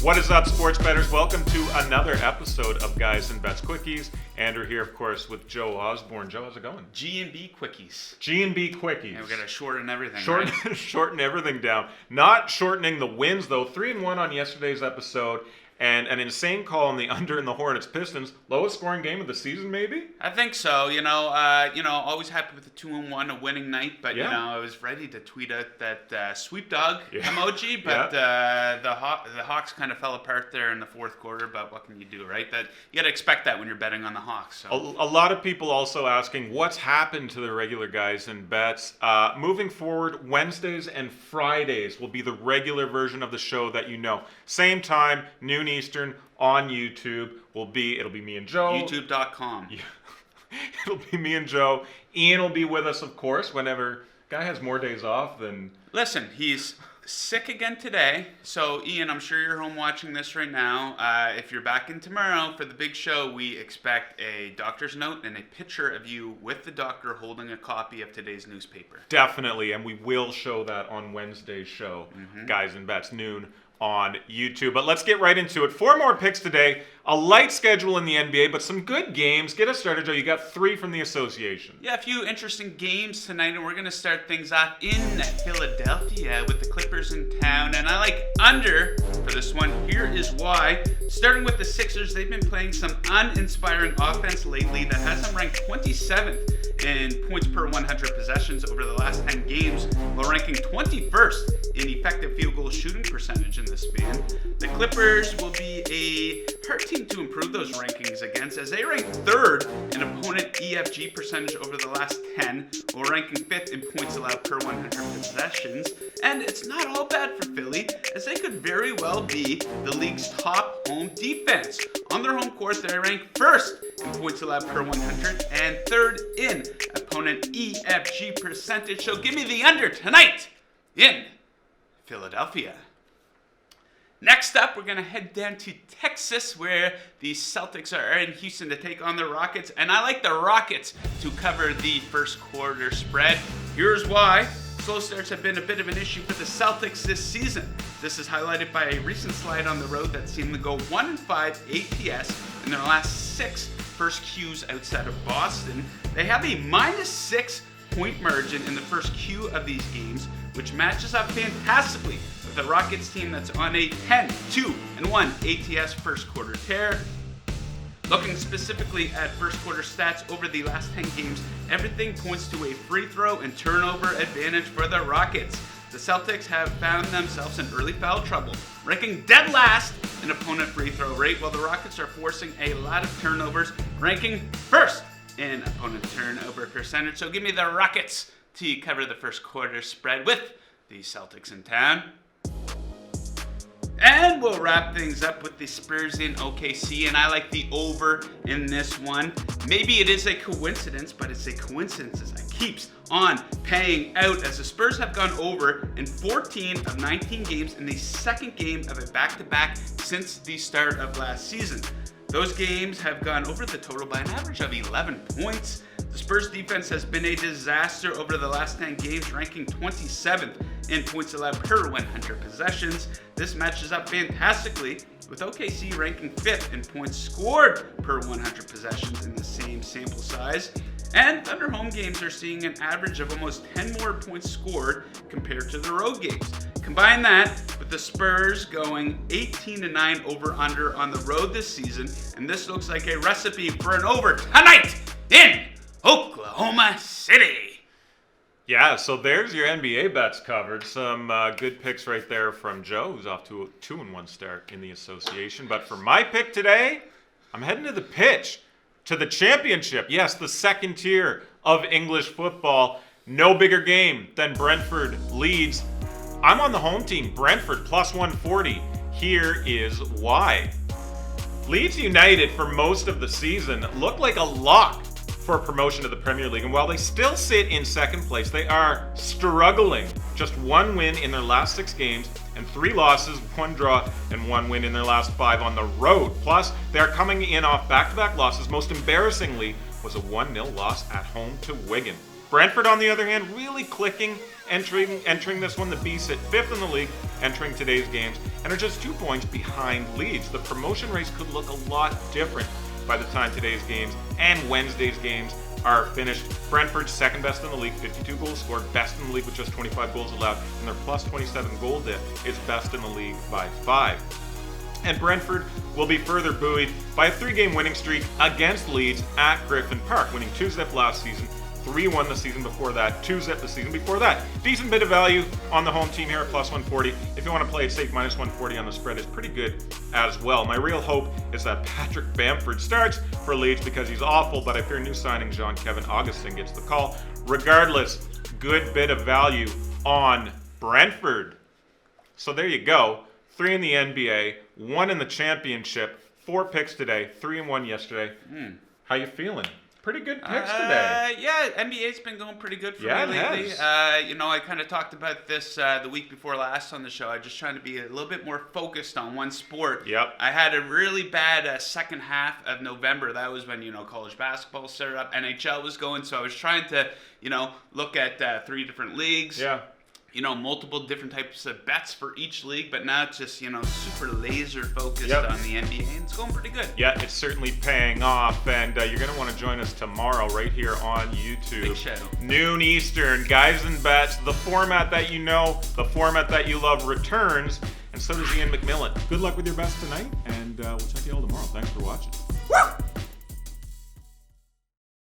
What is up, sports bettors? Welcome to another episode of Guys and Bets Quickies. Andrew here, of course, with Joe Osborne. Joe, how's it going? G&B Quickies. G&B Quickies. Yeah, we got to shorten everything, right? Shorten everything down. Not shortening the wins, though. 3-1 on yesterday's episode. And an insane call on the under in the Hornets Pistons. Lowest scoring game of the season, maybe? I think so. Always happy with the 2-1, a winning night. But, I was ready to tweet out that sweep dog emoji. But the Hawks kind of fell apart there in the fourth quarter. But what can you do, right? That you got to expect that when you're betting on the Hawks. So. A lot of people also asking what's happened to the regular Guys and Bets. Moving forward, Wednesdays and Fridays will be the regular version of the show that you know. Same time, noon Eastern on YouTube. It'll be me and Joe. YouTube.com. It'll be me and Joe. Ian will be with us, of course, whenever. Guy has more days off than. Listen, he's sick again today. So, Ian, I'm sure you're home watching this right now. If you're back in tomorrow for the big show, we expect a doctor's note and a picture of you with the doctor holding a copy of today's newspaper. Definitely, and we will show that on Wednesday's show, Guys and Bets, noon on YouTube. But let's get right into it. 4 more picks today. A light schedule in the NBA, but some good games. Get us started, Joe. You got 3 from the association. Yeah, a few interesting games tonight, and we're going to start things off in Philadelphia with the Clippers in town. And I like under for this one. Here is why. Starting with the Sixers, they've been playing some uninspiring offense lately that has them ranked 27th in points per 100 possessions over the last 10 games, while ranking 21st in effective field goal shooting percentage in this span. The Clippers will be a hard team to improve those rankings against, as they rank 3rd in opponent EFG percentage over the last 10, while ranking 5th in points allowed per 100 possessions. And it's not all bad for Philly, as they could very well be the league's top home defense. On their home court, they rank 1st in points allowed per 100 and 3rd in opponent EFG percentage. So give me the under tonight in Philadelphia. Next up, we're going to head down to Texas, where the Celtics are in Houston to take on the Rockets. And I like the Rockets to cover the first quarter spread. Here's why. Slow starts have been a bit of an issue for the Celtics this season. This is highlighted by a recent slide on the road that seemed to go 1-5 ATS in their last 6 first Qs outside of Boston. They have a -6 point margin in the first Q of these games, which matches up fantastically with the Rockets team that's on a 10-2-1 ATS first quarter tear. Looking specifically at first quarter stats over the last 10 games, everything points to a free throw and turnover advantage for the Rockets. The Celtics have found themselves in early foul trouble, ranking dead last in opponent free throw rate, while the Rockets are forcing a lot of turnovers, ranking 1st in opponent turnover percentage. So give me the Rockets to cover the first quarter spread with the Celtics in town. And we'll wrap things up with the Spurs in OKC, and I like the over in this one. Maybe it is a coincidence, but it's a coincidence that keeps on paying out, as the Spurs have gone over in 14 of 19 games in the second game of a back-to-back since the start of last season. Those games have gone over the total by an average of 11 points. The Spurs defense has been a disaster over the last 10 games, ranking 27th in points allowed per 100 possessions. This matches up fantastically with OKC ranking 5th in points scored per 100 possessions in the same sample size. And Thunder home games are seeing an average of almost 10 more points scored compared to the road games. Combine that with the Spurs going 18-9 over-under on the road this season, and this looks like a recipe for an over tonight in Oklahoma City. Yeah, so there's your NBA bets covered. Some good picks right there from Joe, who's off to a 2-1 start in the association. But for my pick today, I'm heading to the pitch, to the championship. Yes, the second tier of English football. No bigger game than Brentford Leeds. I'm on the home team, Brentford, plus 140. Here is why. Leeds United, for most of the season, looked like a lock for promotion to the Premier League. And while they still sit in second place, they are struggling. Just 1 win in their last 6 games and 3 losses, 1 draw, and 1 win in their last 5 on the road. Plus, they're coming in off back-to-back losses. Most embarrassingly was a 1-0 loss at home to Wigan. Brentford, on the other hand, really clicking, entering this one. The Bees at 5th in the league, entering today's games, and are just 2 points behind Leeds. The promotion race could look a lot different by the time today's games and Wednesday's games are finished. Brentford's second best in the league, 52 goals scored, best in the league with just 25 goals allowed, and their plus 27 goal dip is best in the league by 5. And Brentford will be further buoyed by a 3-game winning streak against Leeds at Griffin Park, winning 2-0 last season, 3-1 the season before that, 2-0 the season before that. Decent bit of value on the home team here at plus 140. If you want to play it safe, minus 140 on the spread is pretty good as well. My real hope is that Patrick Bamford starts for Leeds because he's awful, but I fear new signing Jean-Kevin Augustin gets the call. Regardless, good bit of value on Brentford. So there you go. 3 in the NBA, 1 in the championship, 4 picks today, 3 and 1 yesterday. How you feeling? Pretty good picks today. Yeah, NBA's been going pretty good for me lately. I kind of talked about this the week before last on the show. I'm just trying to be a little bit more focused on one sport. Yep. I had a really bad second half of November. That was when, college basketball started up, NHL was going, so I was trying to, look at 3 different leagues. Yeah. Multiple different types of bets for each league, but now it's just, super laser focused on the NBA, and it's going pretty good. Yeah, it's certainly paying off, and you're going to want to join us tomorrow right here on YouTube. Big show. Noon Eastern, Guys and Bets, the format that you know, the format that you love returns, and so does Ian McMillan. Good luck with your bets tonight, and we'll check you all tomorrow. Thanks for watching.